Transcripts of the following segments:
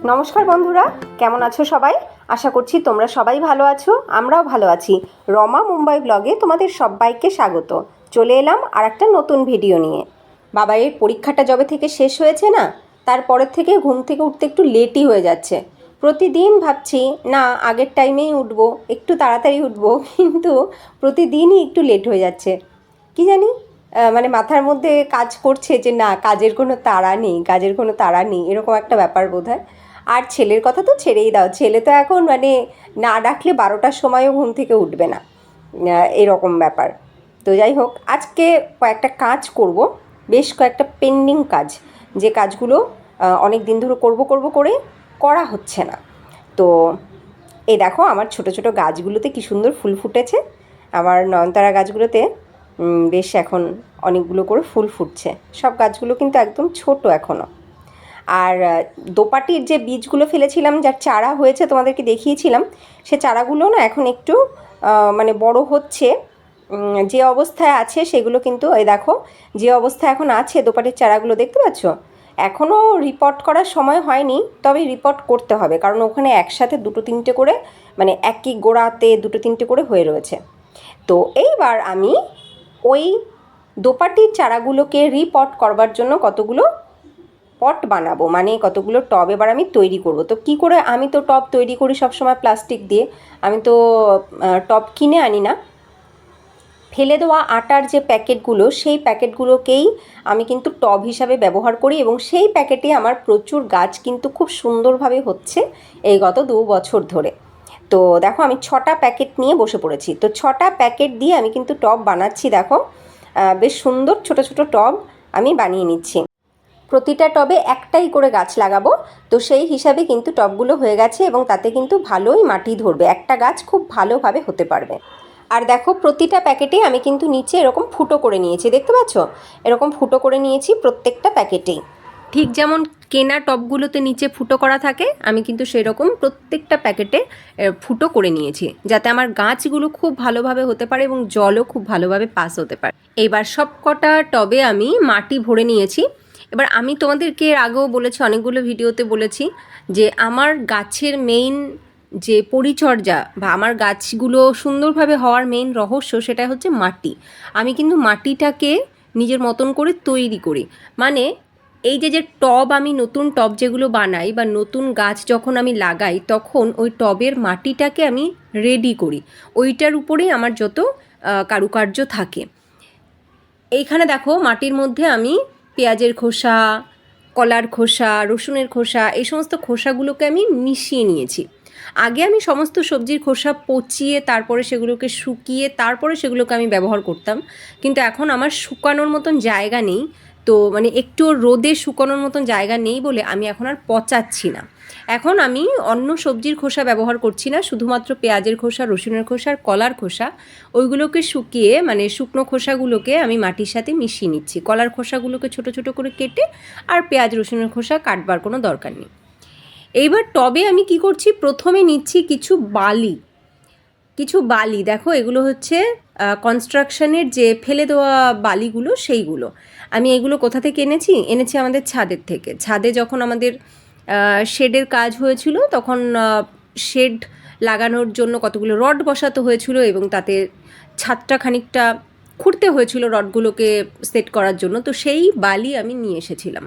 নমস্কার বন্ধুরা, কেমন আছো সবাই? আশা করছি তোমরা সবাই ভালো আছো, আমরাও ভালো আছি। রমা মুম্বাই ব্লগে তোমাদের সবাইকে স্বাগত। চলে এলাম আর একটা নতুন ভিডিও নিয়ে। বাবাইয়ের পরীক্ষাটা যবে থেকে শেষ হয়েছে না, তারপরের থেকে ঘুম থেকে উঠতে একটু লেটই হয়ে যাচ্ছে। প্রতিদিন ভাবছি না আগের টাইমেই উঠবো, একটু তাড়াতাড়ি উঠবো, কিন্তু প্রতিদিনই একটু লেট হয়ে যাচ্ছে। কি জানি মানে মাথার মধ্যে কাজ করছে যে না কাজের কোনো তাড়া নেই, এরকম একটা ব্যাপার বোধহয়। আর ছেলের কথা তো ছেড়েই দাও, ছেলে তো এখন মানে না ডাকলে 12টার সময়ও ঘুম থেকে উঠবে না, এরকম ব্যাপার। তো যাই হোক, আজকে কয়েকটা কাজ করব, বেশ কয়েকটা পেন্ডিং কাজ, যে কাজগুলো অনেক দিন ধরে করব করে করা হচ্ছে না। তো এই দেখো আমার ছোট ছোট গাছগুলোতে কি সুন্দর ফুল ফুটেছে। আমার নয়নতারা গাছগুলোতে বেশ এখন অনেকগুলো করে ফুল ফুটছে। সব গাছগুলো কিন্তু একদম ছোট এখনও। আর দোপাটির যে বীজগুলো ফেলেছিলাম, যার চারা হয়েছে তোমাদেরকে দেখিয়েছিলাম, সে চারাগুলো না এখন একটু মানে বড় হচ্ছে। যে অবস্থায় আছে সেগুলো কিন্তু এই দেখো, যে অবস্থায় এখন আছে দোপাটির চারাগুলো দেখতে পাচ্ছ, এখনও রিপোর্ট করার সময় হয়নি, তবে রিপোর্ট করতে হবে, কারণ ওখানে একসাথে দুটো তিনটে করে মানে একই গোড়াতে দুটো তিনটে করে হয়ে রয়েছে। তো এইবার আমি ওই দোপাটির চারাগুলোকে রিপট করবার জন্য কতগুলো পট বানাবো, মানে কতগুলো টব এবার আমি তৈরি করব। তো কি করে আমি তো টব তৈরি করি সবসময় প্লাস্টিক দিয়ে, আমি তো টব কিনে আনি না। ফেলে দেওয়া আটার যে প্যাকেটগুলো, সেই প্যাকেটগুলোকেই আমি কিন্তু টব হিসাবে ব্যবহার করি, এবং সেই প্যাকেটে আমার প্রচুর গাছ কিন্তু খুব সুন্দরভাবে হচ্ছে এই গত 2 বছর ধরে। তো দেখো আমি 6টা প্যাকেট নিয়ে বসে পড়েছি। তো 6টা প্যাকেট দিয়ে আমি কিন্তু টব বানাচ্ছি। দেখো বেশ সুন্দর ছোট ছোট টব আমি বানিয়ে নিচ্ছি। প্রতিটা টবে একটাই করে গাছ লাগাবো, তো সেই হিসাবে কিন্তু টবগুলো হয়ে গেছে, এবং তাতে কিন্তু ভালোই মাটি ধরবে, একটা গাছ খুব ভালোভাবে হতে পারবে। আর দেখো প্রতিটা প্যাকেটে আমি কিন্তু নিচে এরকম ফুটো করে নিয়েছি, দেখতে পাচ্ছ, এরকম ফুটো করে নিয়েছি প্রত্যেকটা প্যাকেটেই। ঠিক যেমন কেনা টবগুলোতে নিচে ফুটো করা থাকে, আমি কিন্তু সেরকম প্রত্যেকটা প্যাকেটে ফুটো করে নিয়েছি, যাতে আমার গাছগুলো খুব ভালোভাবে হতে পারে এবং জলও খুব ভালোভাবে পাস হতে পারে। এইবার সব কটা টবে আমি মাটি ভরে নিয়েছি। এবার আমি তোমাদেরকে এর আগেও বলেছি, অনেকগুলো ভিডিওতে বলেছি, যে আমার গাছের মেইন যে পরিচর্যা বা আমার গাছগুলো সুন্দরভাবে হওয়ার মেইন রহস্য, সেটা হচ্ছে মাটি। আমি কিন্তু মাটিটাকে নিজের মতন করে তৈরি করি। মানে এই যে টব, আমি নতুন টব যেগুলো বানাই বা নতুন গাছ যখন আমি লাগাই, তখন ওই টবের মাটিটাকে আমি রেডি করি, ওইটার উপরেই আমার যত কারুকার্য থাকে। এইখানে দেখো মাটির মধ্যে আমি পেঁয়াজের খোসা, কলার খোসা, রসুনের খোসা, এই সমস্ত খোসাগুলোকে আমি মিশিয়ে নিয়েছি। আগে আমি সমস্ত সবজির খোসা পচিয়ে তারপরে সেগুলোকে শুকিয়ে তারপরে সেগুলোকে আমি ব্যবহার করতাম, কিন্তু এখন আমার শুকানোর মতন জায়গা নেই। তো মানে একটু রোদে শুকানোর মতন জায়গা নেই বলে আমি এখন আর পচাচ্ছি না। এখন আমি অন্য সবজির খোসা ব্যবহার করছি না, শুধুমাত্র পেঁয়াজের খোসা, রসুনের খোসা আর কলার খোসা, ওইগুলোকে শুকিয়ে মানে শুকনো খোসাগুলোকে আমি মাটির সাথে মিশিয়ে নিচ্ছি। কলার খোসাগুলোকে ছোট ছোট করে কেটে, আর পেঁয়াজ রসুনের খোসা কাটবার কোনো দরকার নেই। এইবার টবে আমি কি করছি, প্রথমে নিচ্ছি কিছু বালি। দেখো এগুলো হচ্ছে কনস্ট্রাকশনের যে ফেলে দেওয়া বালিগুলো, সেইগুলো। আমি এগুলো কোথা থেকে এনেছি আমাদের ছাদের থেকে। ছাদে যখন আমাদের শেডের কাজ হয়েছিল, তখন শেড লাগানোর জন্য কতগুলো রড বসাতে হয়েছিল, এবং তাতে ছাদটা খানিকটা খুঁড়তে হয়েছিল রডগুলোকে সেট করার জন্য। তো সেই বালি আমি নিয়ে এসেছিলাম।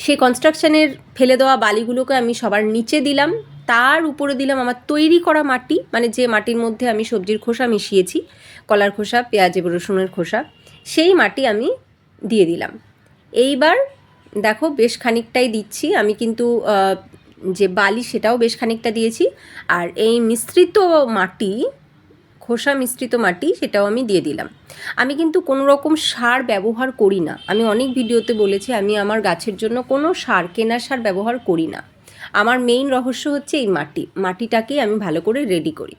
সেই কনস্ট্রাকশনের ফেলে দেওয়া বালিগুলোকে আমি সবার নিচে দিলাম, তার উপরে দিলাম আমার তৈরি করা মাটি, মানে যে মাটির মধ্যে আমি সবজির খোসা মিশিয়েছি, কলার খোসা, পেঁয়াজ এবং রসুনের খোসা, সেই মাটি আমি দিয়ে দিলাম। এইবার দেখো বেশ খানিকটাই দিচ্ছি আমি, কিন্তু যে বালি সেটাও বেশ খানিকটা দিয়েছি। আর এই মিশ্রিত মাটি, খোসা মিশ্রিত মাটি, সেটাও আমি দিয়ে দিলাম। আমি কিন্তু কোনো রকম সার ব্যবহার করি না। আমি অনেক ভিডিওতে বলেছি আমি আমার গাছের জন্য কোনো সার, কেনার সার ব্যবহার করি না। আমার মেইন রহস্য হচ্ছে এই মাটিটাকেই আমি ভালো করে রেডি করি।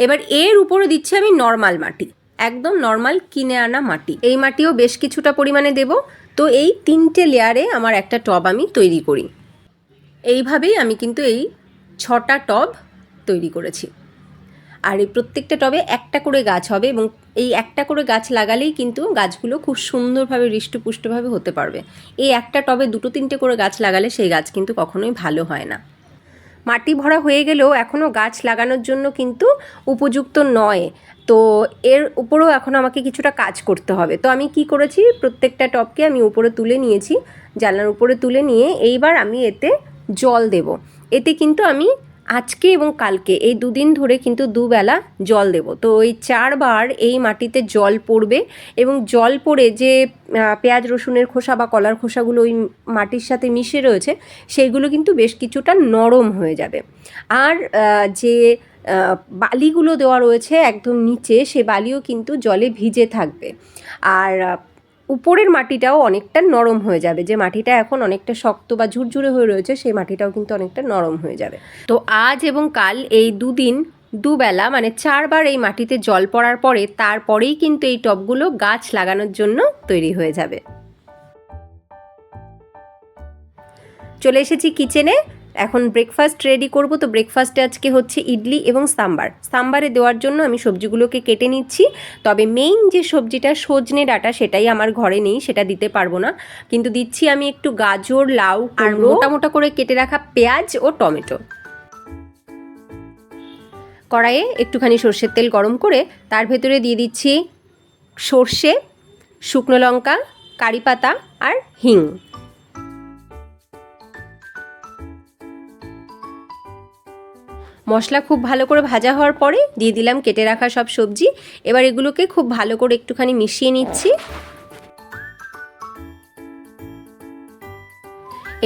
এবার এর উপরে দিচ্ছি আমি নর্মাল মাটি, একদম নর্মাল কিনে আনা মাটি। এই মাটিও বেশ কিছুটা পরিমাণে দেব। তো এই 3টে লেয়ারে আমার একটা টব আমি তৈরি করি। এইভাবেই আমি কিন্তু এই 6টা টব তৈরি করেছি। আর এই প্রত্যেকটা টবে একটা করে গাছ হবে এবং এই একটা করে গাছ লাগালেই কিন্তু গাছগুলো খুব সুন্দরভাবে হৃষ্টপুষ্টভাবে হতে পারবে। এই একটা টবে 2-3টে করে গাছ লাগালে সেই গাছ কিন্তু কখনোই ভালো হয় না। মাটি ভরা হয়ে গেলেও এখনও গাছ লাগানোর জন্য কিন্তু উপযুক্ত নয়, তো এর উপরেও এখন আমাকে কিছুটা কাজ করতে হবে। তো আমি কি করেছি, প্রত্যেকটা টবকে আমি উপরে তুলে নিয়েছি, জানলার উপরে তুলে নিয়ে এইবার আমি এতে জল দেব। এতে কিন্তু আমি আজকে এবং কালকে এই 2 দিন ধরে কিন্তু 2 বেলা জল দেব। তো ওই 4 বার এই মাটিতে জল পড়বে এবং জল পড়ে যে পেঁয়াজ রসুনের খোসা বা কলার খোসাগুলো ওই মাটির সাথে মিশে রয়েছে সেইগুলো কিন্তু বেশ কিছুটা নরম হয়ে যাবে। আর যে বালিগুলো দেওয়া রয়েছে একদম নিচে, সে বালিও কিন্তু জলে ভিজে থাকবে। আর উপরের মাটিটাও অনেকটা নরম হয়ে যাবে, যে মাটিটা এখন অনেকটা শক্ত বা ঝুরঝুরে হয়ে রয়েছে সেই মাটিটাও কিন্তু অনেকটা নরম হয়ে যাবে। তো আজ এবং কাল এই 2 দিন 2 বেলা মানে 4 বার এই মাটিতে জল পড়ার পরে তারপরেই কিন্তু এই টবগুলো গাছ লাগানোর জন্য তৈরি হয়ে যাবে। চলে এসেছি কিচেনে, এখন ব্রেকফাস্ট রেডি করব। তো ব্রেকফাস্টে আজকে হচ্ছে ইডলি এবং সাম্বারে দেওয়ার জন্য আমি সবজিগুলোকে কেটে নিচ্ছি। তবে মেইন যে সবজিটা সজনে ডাঁটা সেটাই আমার ঘরে নেই, সেটা দিতে পারবো না, কিন্তু দিচ্ছি আমি একটু গাজর, লাউ আর মোটা মোটা করে কেটে রাখা পেঁয়াজ ও টমেটো। কড়াইয়ে একটুখানি সর্ষের তেল গরম করে তার ভেতরে দিয়ে দিচ্ছি সর্ষে, শুকনো লঙ্কা, কারি পাতা আর হিং। মশলা খুব ভালো করে ভাজা হওয়ার পরে দিয়ে দিলাম কেটে রাখা সব সবজি। এবার এগুলোকে খুব ভালো করে একটুখানি মিশিয়ে নিচ্ছি।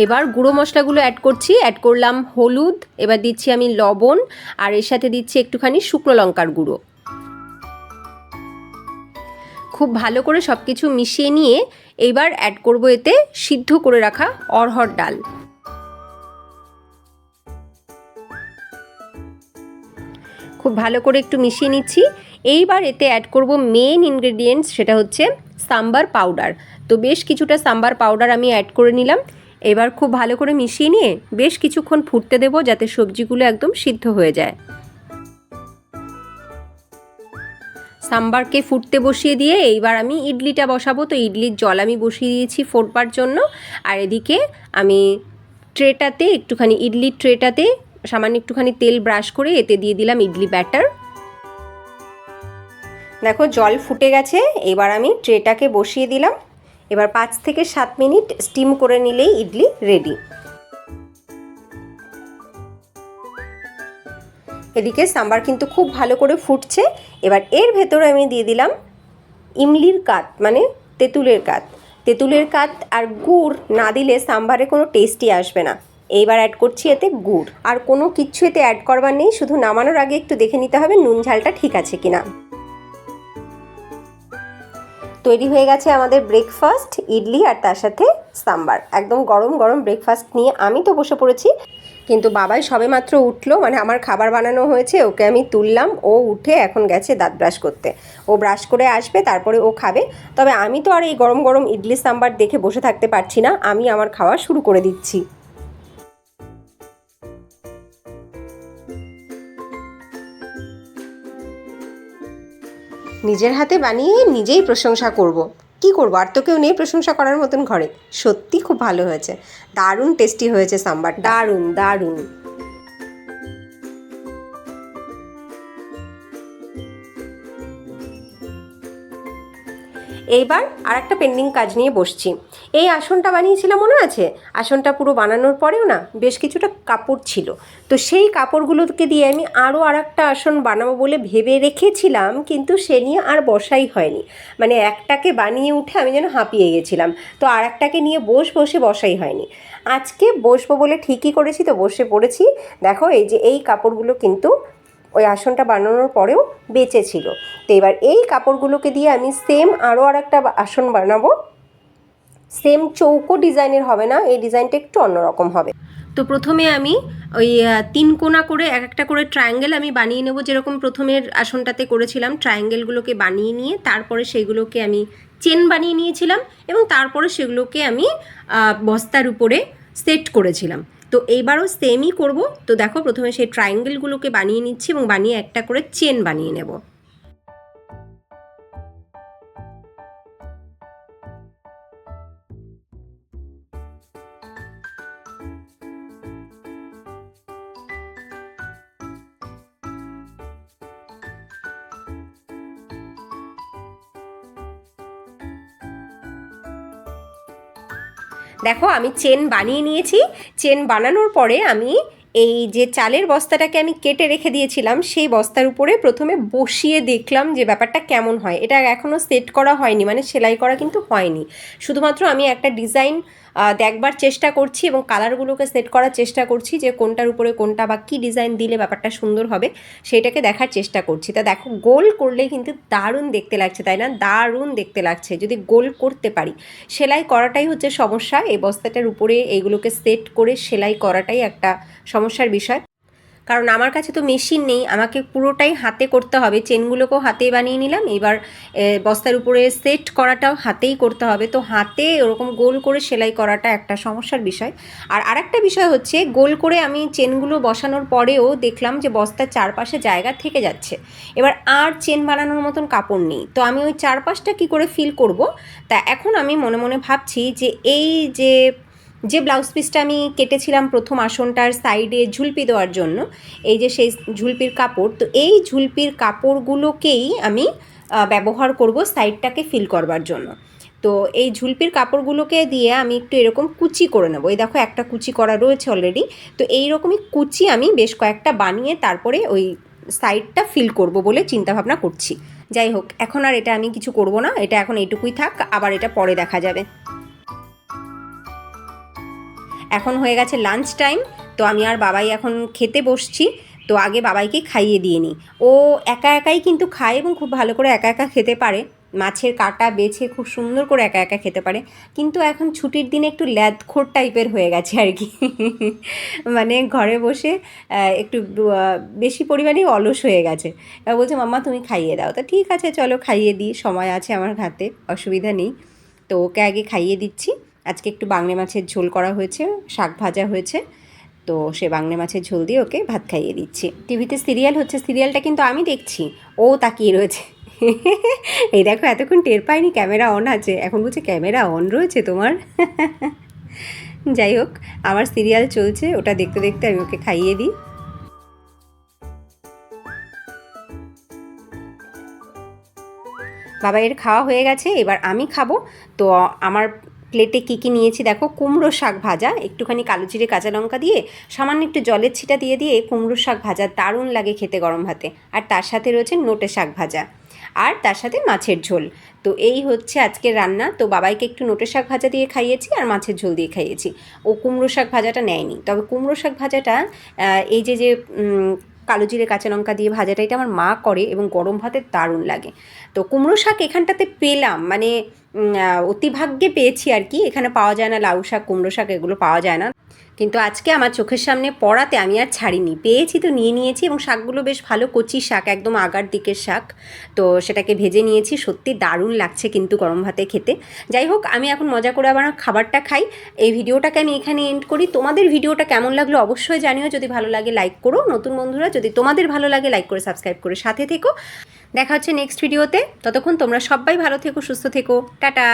এবার গুঁড়ো মশলাগুলো অ্যাড করছি। অ্যাড করলাম হলুদ, এবার দিচ্ছি আমি লবণ, আর এর সাথে দিচ্ছি একটুখানি শুকনো লঙ্কার গুঁড়ো। খুব ভালো করে সব কিছু মিশিয়ে নিয়ে এবার অ্যাড করব এতে সিদ্ধ করে রাখা অরহর ডাল। খুব ভালো করে একটু মিশিয়ে নিচ্ছি। এইবার এতে অ্যাড করব মেন ইনগ্রেডিয়েন্টস, সেটা হচ্ছে সাম্বার পাউডার। তো বেশ কিছুটা সাম্বার পাউডার আমি অ্যাড করে নিলাম। এবার খুব ভালো করে মিশিয়ে নিয়ে বেশ কিছুক্ষণ ফুটতে দেব, যাতে সবজিগুলো একদম সিদ্ধ হয়ে যায়। সাম্বারকে ফুটতে বসিয়ে দিয়ে এইবার আমি ইডলিটা বসাবো। তো ইডলির জল আমি বসিয়ে দিয়েছি ফোটবার জন্য। আর এদিকে আমি ইডলির ট্রেটাতে সামান্য একটুখানি তেল ব্রাশ করে এতে দিয়ে দিলাম ইডলি ব্যাটার। দেখো জল ফুটে গেছে, এবার আমি ট্রেটাকে বসিয়ে দিলাম। এবার 5 থেকে 7 মিনিট স্টিম করে নিলেই ইডলি রেডি। এদিকে সাম্বার কিন্তু খুব ভালো করে ফুটছে। এবার এর ভেতরে আমি দিয়ে দিলাম ইমলির কাত, মানে তেঁতুলের কাত। তেঁতুলের কাত আর গুড় না দিলে সাম্বারে কোনো টেস্টই আসবে না। এইবার অ্যাড করছি এতে গুড়, আর কোনো কিচ্ছু এতে অ্যাড করবার নেই, শুধু নামানোর আগে একটু দেখে নিতে হবে নুন ঝালটা ঠিক আছে কিনা। তৈরি হয়ে গেছে আমাদের ব্রেকফাস্ট, ইডলি আর তার সাথে সাম্বার। একদম গরম গরম ব্রেকফাস্ট নিয়ে আমি তো বসে পড়েছি, কিন্তু বাবাই সবেমাত্র উঠলো, মানে আমার খাবার বানানো হয়েছে, ওকে আমি তুললাম, ও উঠে এখন গেছে দাঁত ব্রাশ করতে। ও ব্রাশ করে আসবে, তারপরে ও খাবে। তবে আমি তো আর এই গরম গরম ইডলি সাম্বার দেখে বসে থাকতে পারছি না, আমি আমার খাওয়া শুরু করে দিচ্ছি। নিজের হাতে বানিয়ে নিজেই প্রশংসা করব। কি করব, আর তো কেউ নেই প্রশংসা করার মতন ঘরে। সত্যি খুব ভালো হয়েছে, দারুণ টেস্টি হয়েছে সাম্বার, দারুণ দারুণ। এইবার আর একটা পেন্ডিং কাজ নিয়ে বসছি। এই আসনটা বানিয়েছিলাম মনে আছে? আসনটা পুরো বানানোর পরেও না বেশ কিছুটা কাপড় ছিল, তো সেই কাপড়গুলোকে দিয়ে আমি আরও আর একটা আসন বানাবো বলে ভেবে রেখেছিলাম, কিন্তু সে নিয়ে আর বসাই হয়নি। মানে একটাকে বানিয়ে উঠে আমি যেন হাঁপিয়ে গেছিলাম, তো আর একটাকে নিয়ে বসাই হয়নি। আজকে বসবো বলে ঠিকই করেছি, তো বসে পড়েছি। দেখো এই যে এই কাপড়গুলো কিন্তু ওই আসনটা বানানোর পরেও বেঁচে ছিল। তো এবার এই কাপড়গুলোকে দিয়ে আমি সেম আরও আর একটা আসন বানাবো। সেম চৌকো ডিজাইনের হবে না, এই ডিজাইনটা একটু অন্যরকম হবে। তো প্রথমে আমি ওই 3 কোণা করে একটা করে ট্রায়াঙ্গেল আমি বানিয়ে নেব, যেরকম প্রথমের আসনটাতে করেছিলাম। ট্রায়াঙ্গেলগুলোকে বানিয়ে নিয়ে তারপরে সেগুলোকে আমি চেন বানিয়ে নিয়েছিলাম এবং তারপরে সেগুলোকে আমি বস্তার উপরে সেট করেছিলাম। তো এইবারও সেমই করব। তো দেখো প্রথমে সেই ট্রায়াঙ্গেলগুলোকে বানিয়ে নিচ্ছি এবং বানিয়ে একটা করে চেন বানিয়ে নেব। দেখো আমি চেন বানিয়ে নিয়েছি। চেন বানানোর পরে আমি এই যে চালের বস্তাটাকে আমি কেটে রেখে দিয়েছিলাম সেই বস্তার উপরে প্রথমে বসিয়ে দেখলাম যে ব্যাপারটা কেমন হয়। এটা এখনও সেট করা হয়নি, মানে সেলাই করা কিন্তু হয়নি, শুধুমাত্র আমি একটা ডিজাইন দেখবার চেষ্টা করছি এবং কালারগুলোকে সেট করার চেষ্টা করছি যে কোনটার উপরে কোনটা বা কী ডিজাইন দিলে ব্যাপারটা সুন্দর হবে সেইটাকে দেখার চেষ্টা করছি। তা দেখো গোল করলে কিন্তু দারুণ দেখতে লাগছে, তাই না? দারুণ দেখতে লাগছে যদি গোল করতে পারি। সেলাই করাটাই হচ্ছে সমস্যা, এই বস্তাটার উপরে এইগুলোকে সেট করে সেলাই করাটাই একটা সমস্যার বিষয়, কারণ আমার কাছে তো মেশিন নেই, আমাকে পুরোটাই হাতে করতে হবে। চেনগুলোকেও হাতেই বানিয়ে নিলাম, এবার বস্তার উপরে সেট করাটাও হাতেই করতে হবে। তো হাতে ওরকম গোল করে সেলাই করাটা একটা সমস্যার বিষয়। আর আরেকটা বিষয় হচ্ছে, গোল করে আমি চেনগুলো বসানোর পরেও দেখলাম যে বস্তার চারপাশে জায়গা থেকে যাচ্ছে। এবার আর চেন বানানোর মতন কাপড় নেই, তো আমি ওই চারপাশটা কী করে ফিল করব। তা এখন আমি মনে মনে ভাবছি যে এই যে ব্লাউজ পিসটা আমি কেটেছিলাম প্রথম আসনটার সাইডে ঝুলপি দেওয়ার জন্য, এই যে সেই ঝুলপির কাপড়, তো এই ঝুলপির কাপড়গুলোকেই আমি ব্যবহার করব সাইডটাকে ফিল করবার জন্য। তো এই ঝুলপির কাপড়গুলোকে দিয়ে আমি একটু এরকম কুচি করে নেবো। এই দেখো একটা কুচি করা রয়েছে অলরেডি। তো এই রকমই কুচি আমি বেশ কয়েকটা বানিয়ে তারপরে ওই সাইডটা ফিল করব বলে চিন্তাভাবনা করছি। যাই হোক, এখন আর এটা আমি কিছু করব না, এটা এখন এইটুকুই থাক, আবার এটা পরে দেখা যাবে। এখন হয়ে গেছে লাঞ্চ টাইম, তো আমি আর বাবাই এখন খেতে বসছি। তো আগে বাবাইকে খাইয়ে দিয়ে নিই। ও একা একাই কিন্তু খায় এবং খুব ভালো করে একা একা খেতে পারে, মাছের কাঁটা বেছে খুব সুন্দর করে একা একা খেতে পারে। কিন্তু এখন ছুটির দিনে একটু ল্যাদখোর টাইপের হয়ে গেছে আর কি মানে ঘরে বসে একটু বেশি পরিমাণেই অলস হয়ে গেছে। বলছে মাম্মা তুমি খাইয়ে দাও। তা ঠিক আছে চলো খাইয়ে দিই, সময় আছে আমার হাতে, অসুবিধা নেই। তো ওকে আগে খাইয়ে দিচ্ছি। আজকে একটু বাংলা মাছের ঝোল করা হয়েছে, শাক ভাজা হয়েছে, তো সে বাংলা মাছের ঝোল দিয়ে ওকে ভাত খাইয়ে দিচ্ছি। টিভিতে সিরিয়াল হচ্ছে, সিরিয়ালটা কিন্তু আমি দেখছি, ও তাকিয়ে রয়েছে এই দেখো এতক্ষণ টের পাইনি ক্যামেরা অন আছে, এখন বলছে ক্যামেরা অন রয়েছে তোমার যাই হোক, আমার সিরিয়াল চলছে, ওটা দেখতে দেখতে আমি ওকে খাইয়ে দিই। বাবাইয়ের খাওয়া হয়ে গেছে, এবার আমি খাবো। তো আমার প্লেটে কী কী নিয়েছি দেখো, কুমড়ো শাক ভাজা, একটুখানি কালো জিরে কাঁচা লঙ্কা দিয়ে সামান্য একটু জলের ছিটা দিয়ে কুমড়ো শাক ভাজা দারুণ লাগে খেতে গরম ভাতে। আর তার সাথে রয়েছে নোটে শাক ভাজা, আর তার সাথে মাছের ঝোল। তো এই হচ্ছে আজকের রান্না। তো বাবাইকে একটু নোটে শাক ভাজা দিয়ে খাইয়েছি আর মাছের ঝোল দিয়ে খাইয়েছি। ও কুমড়ো শাক ভাজাটা নেয়নি, তবে কুমড়ো শাক ভাজাটা এই যে কালো জিরে কাঁচা লঙ্কা দিয়ে ভাজাটা, এটা আমার মা করে এবং গরম ভাতে দারুণ লাগে। তো কুমড়ো শাক এখানটাতে পেলাম, মানে অতিভাগ্যে পেয়েছি আর কি, এখানে পাওয়া যায় না, লাউ শাক কুমড়ো শাক এগুলো পাওয়া যায় না। কিন্তু আজকে আমার চোখের সামনে পড়াতে আমি আর ছাড়িনি, পেয়েছি তো নিয়ে নিয়েছি। এবং শাকগুলো বেশ ভালো কচি শাক, একদম আগার দিকের শাক। তো সেটাকে ভেজে নিয়েছি, সত্যি দারুণ লাগছে কিন্তু গরম ভাতে খেতে। যাই হোক, আমি এখন মজা করে আবার খাবারটা খাই। এই ভিডিওটাকে আমি এখানে এন্ড করি। তোমাদের ভিডিওটা কেমন লাগলো অবশ্যই জানিও, যদি ভালো লাগে লাইক করো। নতুন বন্ধুরা যদি তোমাদের ভালো লাগে লাইক করে সাবস্ক্রাইব করে সাথে থেকো। দেখা হচ্ছে নেক্সট ভিডিওতে, ততক্ষণ তোমরা সবাই ভালো থেকো, সুস্থ থেকো, টাটা।